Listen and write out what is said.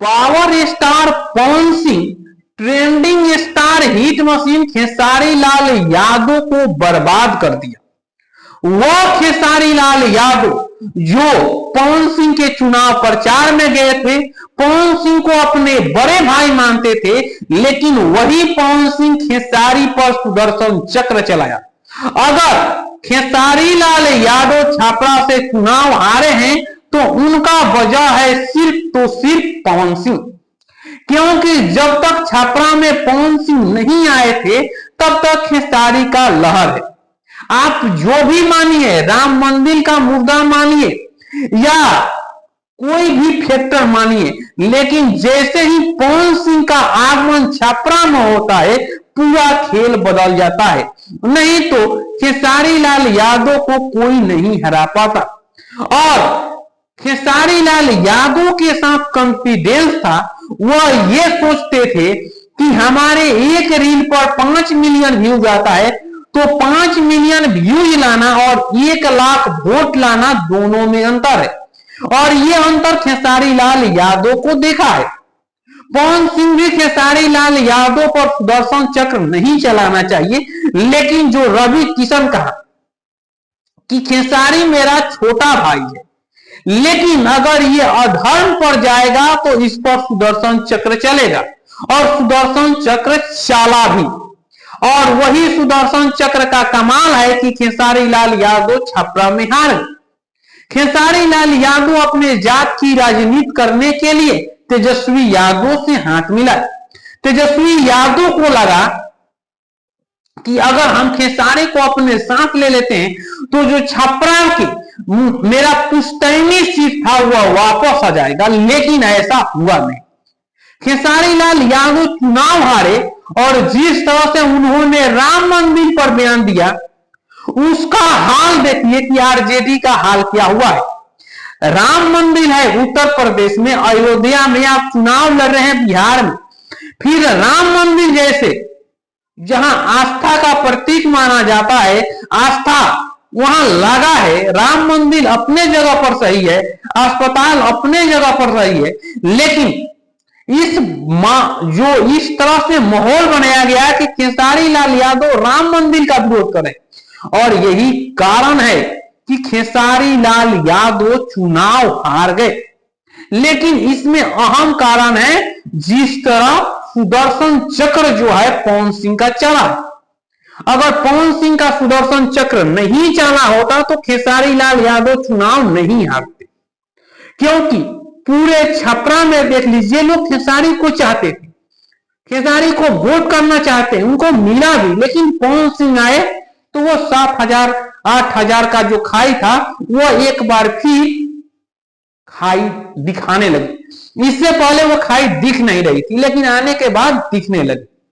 Power star Pawan Singh, trending star hit machine Khesari Lal Yadav को बर्बाद कर दिया। वह खेसारी लाल यादव जो पवन सिंह के चुनाव प्रचार में गए थे, पवन सिंह को अपने बड़े भाई मानते थे, लेकिन वही पवन सिंह खेसारी पर सुदर्शन चक्र चलाया। अगर खेसारी लाल यादव छापरा से चुनाव हारे हैं तो उनका वजह है सिर्फ तो सिर्फ पवन सिंह, क्योंकि जब तक छापरा में पवन सिंह नहीं आए थे तब तक खेसारी का लहर है। आप जो भी मानिए, राम मंदिर का मुद्दा मानिए या कोई भी फैक्टर मानिए, लेकिन जैसे ही पवन सिंह का आगमन छापरा में होता है पूरा खेल बदल जाता है। नहीं तो खेसारी लाल यादव को कोई नहीं हरा पाता। और खेसारी लाल यादव के साथ कॉन्फिडेंस था, वह ये सोचते थे कि हमारे एक रील पर 5 मिलियन व्यूज आता है तो 5 मिलियन व्यूज लाना और 1 लाख वोट लाना दोनों में अंतर है। और ये अंतर खेसारी लाल यादव को देखा है। पवन सिंह भी खेसारी लाल यादव पर सुदर्शन चक्र नहीं चलाना चाहिए, लेकिन जो रवि किशन कहा कि खेसारी मेरा छोटा भाई है, लेकिन अगर ये अधर्म पर जाएगा तो इस पर सुदर्शन चक्र चलेगा और सुदर्शन चक्र चाला भी। और वही सुदर्शन चक्र का कमाल है कि खेसारी लाल यादव छपरा में हार गए। खेसारी लाल यादव अपने जात की राजनीति करने के लिए तेजस्वी यादव से हाथ मिलाए। तेजस्वी यादव को लगा कि अगर हम खेसारी को अपने साथ ले लेते हैं तो जो छपरा की मेरा पुश्तैनी सीट था वह वापस आ जाएगा, लेकिन ऐसा हुआ नहीं। खेसारी लाल यादव चुनाव हारे और जिस तरह से उन्होंने राम मंदिर पर बयान दिया उसका हाल देखिए कि आरजेडी का हाल क्या हुआ है। राम मंदिर है उत्तर प्रदेश में, अयोध्या में आप चुनाव लड़ रहे हैं बिहार में, फिर राम मंदिर जैसे जहां आस्था का प्रतीक माना जाता है, आस्था वहां लगा है, राम मंदिर अपने जगह पर सही है, अस्पताल अपने जगह पर सही है, लेकिन इस तरह से माहौल बनाया गया कि खेसारी लाल यादव राम मंदिर का विरोध करें। और यही कारण है कि खेसारी लाल यादव चुनाव हार गए। लेकिन इसमें अहम कारण है जिस तरह सुदर्शन चक्र जो है पवन सिंह का चला। अगर पवन सिंह का सुदर्शन चक्र नहीं चला होता तो खेसारी लाल यादव चुनाव नहीं हारते, क्योंकि पूरे छपरा में देख लीजिए लोग खेसारी को चाहते थे, खेसारी को वोट करना चाहते हैं, उनको मिला भी, लेकिन पवन सिंह आए तो वो 7,000 8,000 का जो खाई था वो एक बार फिर खाई दिखाने लगी। इससे पहले वो खाई दिख नहीं रही थी, लेकिन आने के बाद दिखने लगी।